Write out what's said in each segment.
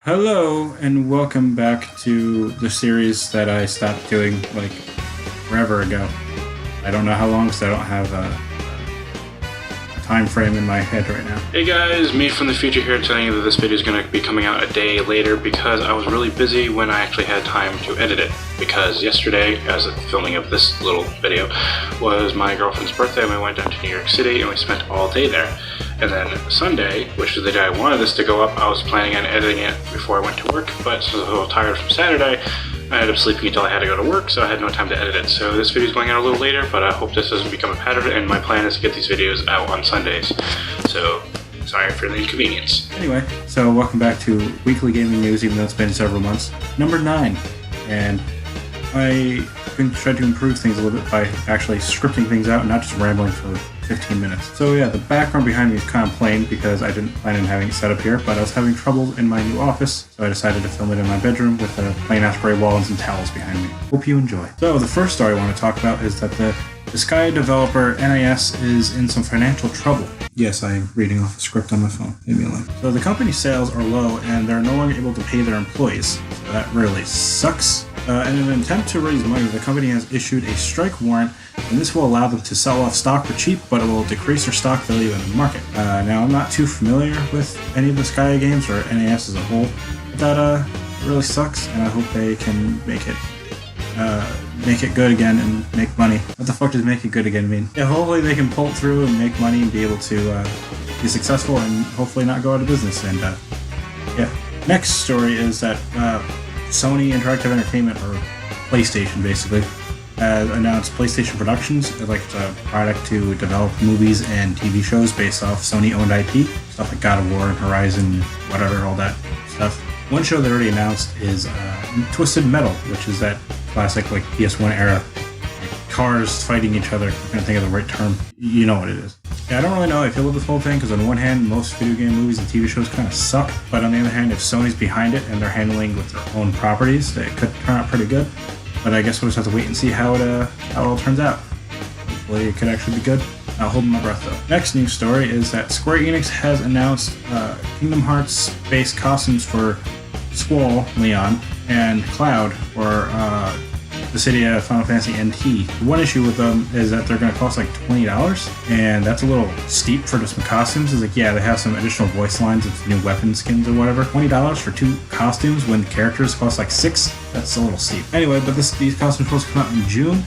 Hello, and welcome back to the series that I stopped doing like forever ago. I don't know how long because I don't have a time frame in my head right now. Hey guys, me from the future here telling you that this video is going to be coming out a day later because I was really busy when I actually had time to edit it. Because yesterday, as the filming of this little video, was my girlfriend's birthday and we went down to New York City and we spent all day there. And then Sunday, which is the day I wanted this to go up, I was planning on editing it before I went to work, but since I was a little tired from Saturday, I ended up sleeping until I had to go to work, so I had no time to edit it. So this video is going out a little later, but I hope this doesn't become a pattern, and my plan is to get these videos out on Sundays. So, sorry for the inconvenience. Anyway, so welcome back to Weekly Gaming News, even though it's been several months. Number 9. And I tried to improve things a little bit by actually scripting things out and not just rambling for 15 minutes. So yeah, the background behind me is kind of plain because I didn't plan on having it set up here, but I was having trouble in my new office, so I decided to film it in my bedroom with a plain ass gray wall and some towels behind me. Hope you enjoy. So the first story I want to talk about is that the Sky developer NIS is in some financial trouble. Yes, I am reading off a script on my phone. Leave me alone. So the company's sales are low and they're no longer able to pay their employees. So that really sucks. In an attempt to raise money, the company has issued a strike warrant, and this will allow them to sell off stock for cheap, but it will decrease their stock value in the market. Now, I'm not too familiar with any of the Sky games or NAS as a whole, but that really sucks, and I hope they can make it good again and make money. What the fuck does make it good again mean? Yeah, hopefully they can pull through and make money and be able to be successful and hopefully not go out of business. And yeah, next story is that Sony Interactive Entertainment, or PlayStation basically, has announced PlayStation Productions, like a product to develop movies and TV shows based off Sony-owned IP, stuff like God of War and Horizon, whatever, all that stuff. One show they already announced is Twisted Metal, which is that classic like PS1 era, like cars fighting each other. I'm trying to think of the right term. You know what it is. Yeah, I don't really know how I feel about this whole thing, because on one hand, most video game movies and TV shows kind of suck, but on the other hand, if Sony's behind it and they're handling with their own properties, it could turn out pretty good. But I guess we'll just have to wait and see how it all turns out. Hopefully it could actually be good. I'll hold my breath though. Next news story is that Square Enix has announced Kingdom Hearts-based costumes for Squall, Leon, and Cloud for the city of Final Fantasy NT. One issue with them is that they're going to cost like $20, and that's a little steep for just some costumes. It's like, yeah, they have some additional voice lines and new weapon skins or whatever. $20 for 2 costumes when characters cost like $6? That's a little steep. Anyway, but these costumes are supposed to come out in June,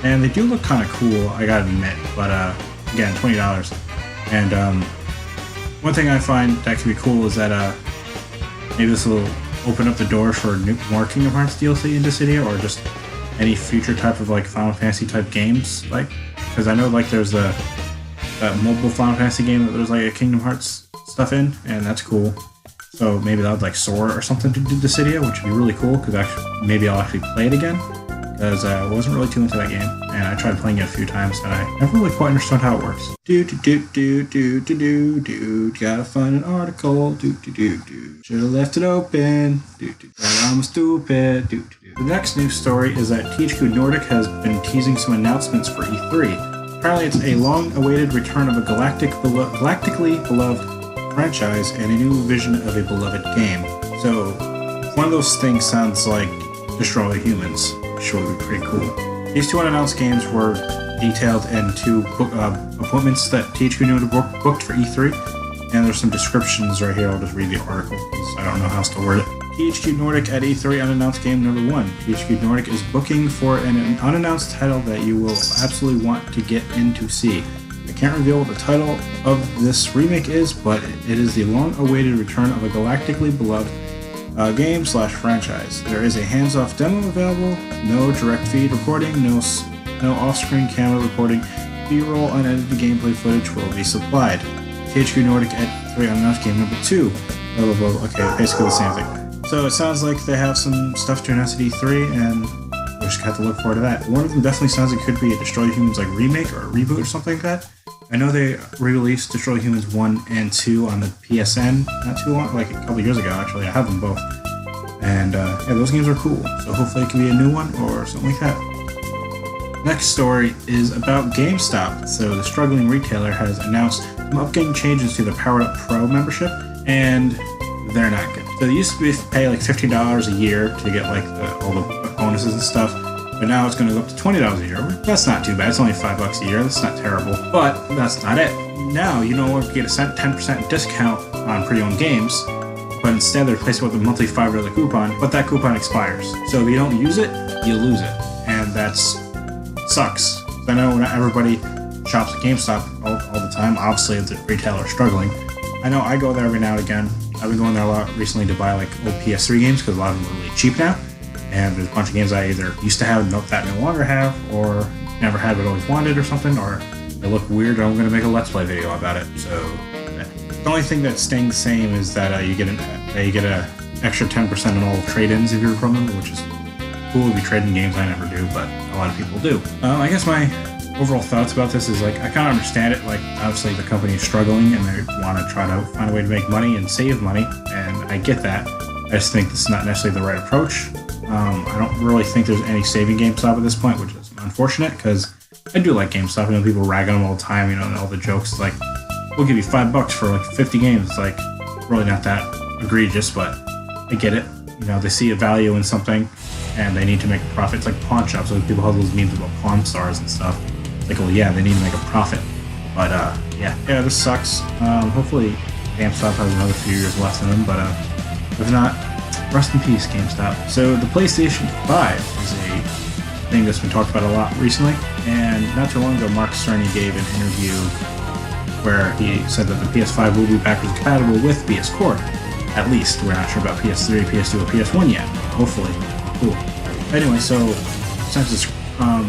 and they do look kind of cool, I gotta admit. But again, $20. And one thing I find that could be cool is that maybe this will open up the door for more Kingdom Hearts DLC into Cydia, or just any future type of like Final Fantasy type games, like, because I know like there's that mobile Final Fantasy game that there's like a Kingdom Hearts stuff in, and that's cool. So maybe that would like Sora or something to do to Cydia, which would be really cool, because actually maybe I'll actually play it again, because I wasn't really too into that game, and I tried playing it a few times and I never really quite understood how it works. Gotta find an article. Should've left it open. I'm stupid. The next news story is that THQ Nordic has been teasing some announcements for E3. Apparently it's a long-awaited return of a galactically beloved franchise and a new vision of a beloved game. So, if one of those things sounds like Destroy Humans, which would be pretty cool. These 2 unannounced games were detailed in 2 appointments that THQ Nordic booked for E3, and there's some descriptions right here. I'll just read the article because I don't know how else to word it. THQ Nordic at E3 unannounced game number 1. THQ Nordic is booking for an unannounced title that you will absolutely want to get in to see. I can't reveal what the title of this remake is, but it is the long-awaited return of a galactically beloved game/franchise. There is a hands-off demo available, no direct feed recording, no off-screen camera recording, B-roll unedited gameplay footage will be supplied. THQ Nordic at E3 unannounced game number 2. Blah, blah, blah. Okay, basically the same thing. So it sounds like they have some stuff to announce at E3, and we just have to look forward to that. One of them definitely sounds like it could be a Destroy Humans like remake or a reboot or something like that. I know they re-released Destroy Humans 1 and 2 on the PSN not too long, like a couple years ago actually. I have them both. And yeah, those games are cool. So hopefully it can be a new one or something like that. Next story is about GameStop. So the struggling retailer has announced some upcoming changes to the Powered Up Pro membership, and they're not good. So they used to pay like $15 a year to get like all the bonuses and stuff, but now it's going to go up to $20 a year. That's not too bad. It's only $5 a year. That's not terrible, but that's not it. Now you no longer get a 10% discount on pre-owned games, but instead they're replacing it with a monthly $5 coupon, but that coupon expires. So if you don't use it, you lose it, and that's sucks. I know not everybody shops at GameStop all the time. Obviously, the retailer is struggling. I know I go there every now and again. I've been going there a lot recently to buy like old PS3 games because a lot of them are really cheap now. And there's a bunch of games I either used to have that no longer have, or never had but always wanted or something, or they look weird and I'm going to make a Let's Play video about it. So the only thing that's staying the same is that you get an extra 10% on all trade-ins if you're from them, which is cool if you trade in games. I never do, but a lot of people do. I guess my overall thoughts about this is like I kind of understand it. Like obviously the company is struggling and they want to try to find a way to make money and save money, and I get that. I just think this is not necessarily the right approach. I don't really think there's any saving GameStop at this point, which is unfortunate because I do like GameStop. You know, people rag on them all the time. You know, and all the jokes like we'll give you $5 for like 50 games. It's like really not that egregious, but I get it. You know, they see a value in something and they need to make a profit. It's like pawn shops. So people have those memes about Pawn Stars and stuff. Like, well, yeah, they need to make a profit. But, yeah, this sucks. Hopefully GameStop has another few years left in them, but if not, rest in peace, GameStop. So the PlayStation 5 is a thing that's been talked about a lot recently, and not too long ago, Mark Cerny gave an interview where he said that the PS5 will be backwards compatible with PS Core. At least. We're not sure about PS3, PS2, or PS1 yet. Hopefully. Cool. Anyway, so since it's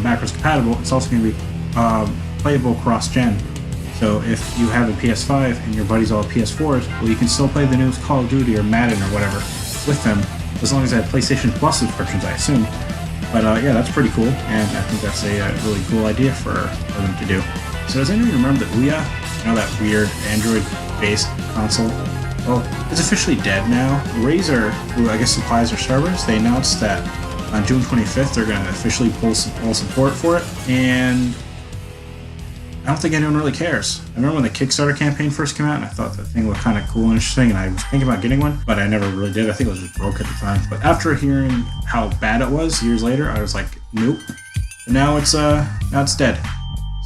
backwards compatible, it's also going to be playable cross-gen. So if you have a PS5 and your buddies all have PS4s, well, you can still play the newest Call of Duty or Madden or whatever with them, as long as they have PlayStation Plus subscriptions, I assume. But yeah, that's pretty cool, and I think that's a really cool idea for them to do. So does anyone remember the Ouya? You know, that weird Android-based console? Well, it's officially dead now. Razer, who I guess supplies their servers, they announced that on June 25th they're going to officially pull support for it, and I don't think anyone really cares. I remember when the Kickstarter campaign first came out, and I thought the thing looked kind of cool and interesting, and I was thinking about getting one, but I never really did. I think it was just broke at the time. But after hearing how bad it was years later, I was like, nope. And now it's dead.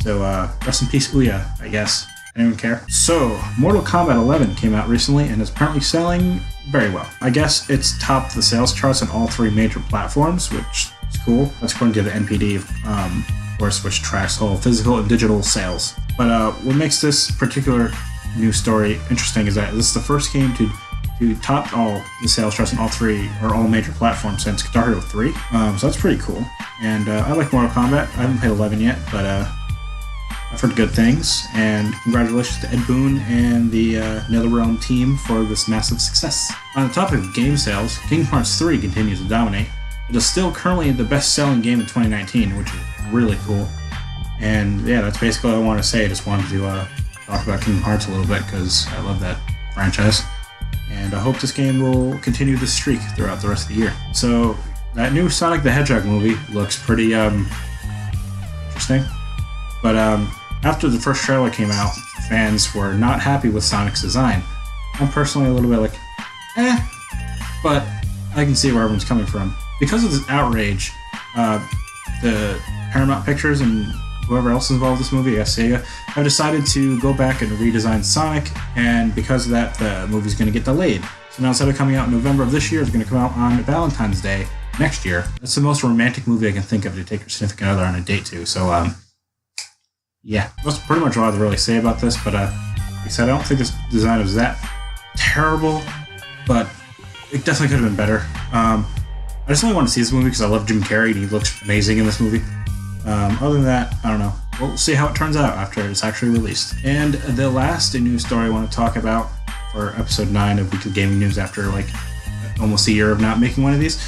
So rest in peace, Ouya, I guess. Anyone care? So, Mortal Kombat 11 came out recently and is apparently selling very well. I guess it's topped the sales charts on all three major platforms, which is cool. That's according to the NPD, of course, which tracks all physical and digital sales. But what makes this particular news story interesting is that this is the first game to top all the sales charts on all major platforms since Guitar Hero 3. So that's pretty cool. And I like Mortal Kombat. I haven't played 11 yet, but I've heard good things, and congratulations to Ed Boon and the NetherRealm team for this massive success. On the topic of game sales, Kingdom Hearts 3 continues to dominate. It is still currently the best-selling game in 2019, which is really cool. And yeah, that's basically all I want to say. I just wanted to talk about Kingdom Hearts a little bit because I love that franchise. And I hope this game will continue this streak throughout the rest of the year. So that new Sonic the Hedgehog movie looks pretty interesting. But after the first trailer came out, fans were not happy with Sonic's design. I'm personally a little bit like, but I can see where everyone's coming from. Because of this outrage, the Paramount Pictures and whoever else is involved in this movie, I guess Sega, have decided to go back and redesign Sonic, and because of that, the movie's going to get delayed. So now instead of coming out in November of this year, it's going to come out on Valentine's Day next year. That's the most romantic movie I can think of to take your significant other on a date to. So, yeah, that's pretty much all I have to really say about this, but like I said, I don't think this design was that terrible, but it definitely could have been better. I just really want to see this movie because I love Jim Carrey and he looks amazing in this movie. Other than that, I don't know. We'll see how it turns out after it's actually released. And the last news story I want to talk about for episode 9 of Weekly Gaming News after like almost a year of not making one of these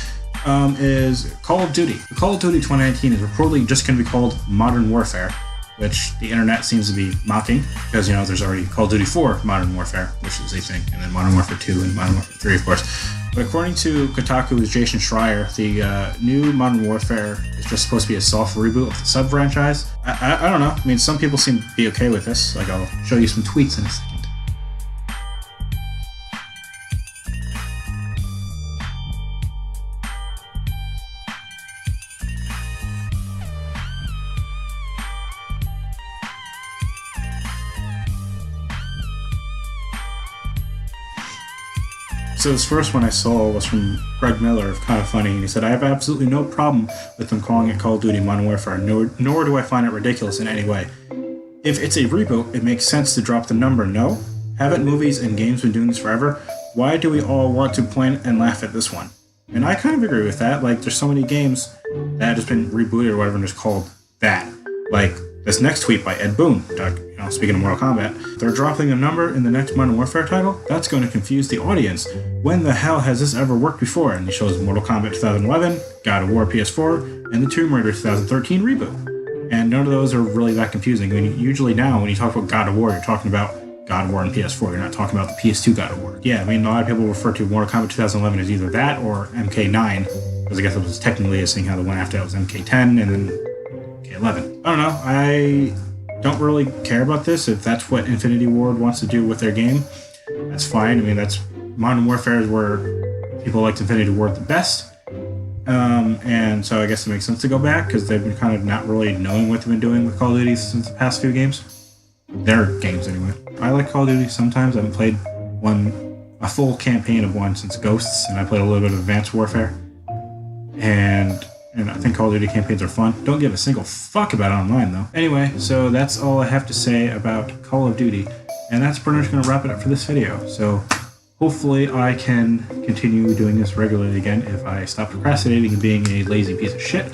is Call of Duty. Call of Duty 2019 is reportedly just going to be called Modern Warfare, which the internet seems to be mocking because, you know, there's already Call of Duty 4 Modern Warfare, which is a thing, and then Modern Warfare 2 and Modern Warfare 3, of course. But according to Kotaku's Jason Schreier, the new Modern Warfare is just supposed to be a soft reboot of the sub-franchise. I don't know. I mean, some people seem to be okay with this. Like, I'll show you some tweets in a second. So this first one I saw was from Greg Miller of Kind of Funny, and he said, I have absolutely no problem with them calling it Call of Duty Modern Warfare, nor do I find it ridiculous in any way. If it's a reboot, it makes sense to drop the number, no? Haven't movies and games been doing this forever? Why do we all want to point and laugh at this one? And I kind of agree with that. Like, there's so many games that have just been rebooted or whatever and just called that. Like, this next tweet by Ed Boon, speaking of Mortal Kombat, they're dropping a number in the next Modern Warfare title? That's going to confuse the audience. When the hell has this ever worked before? And he shows Mortal Kombat 2011, God of War PS4, and the Tomb Raider 2013 reboot. And none of those are really that confusing. I mean, usually now, when you talk about God of War, you're talking about God of War and PS4. You're not talking about the PS2 God of War. Yeah, I mean, a lot of people refer to Mortal Kombat 2011 as either that or MK9, because I guess it was technically a thing how the one after that was MK10 and then MK11. I don't know. I don't really care about this. If that's what Infinity Ward wants to do with their game, that's fine. I mean, that's Modern Warfare is where people liked Infinity Ward the best. And so I guess it makes sense to go back because they've been kind of not really knowing what they've been doing with Call of Duty since the past few games. Their games, anyway. I like Call of Duty sometimes. I haven't played a full campaign of one since Ghosts, and I played a little bit of Advanced Warfare. And I think Call of Duty campaigns are fun. Don't give a single fuck about it online, though. Anyway, so that's all I have to say about Call of Duty. And that's pretty much going to wrap it up for this video. So hopefully I can continue doing this regularly again if I stop procrastinating and being a lazy piece of shit.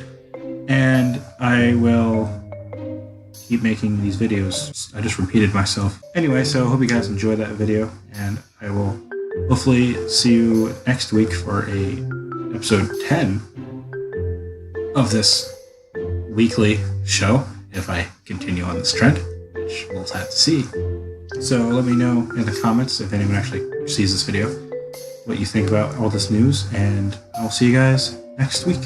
And I will keep making these videos. I just repeated myself. Anyway, so I hope you guys enjoyed that video, and I will hopefully see you next week for episode 10 of this weekly show, if I continue on this trend, which we'll have to see. So let me know in the comments, if anyone actually sees this video, what you think about all this news, and I'll see you guys next week.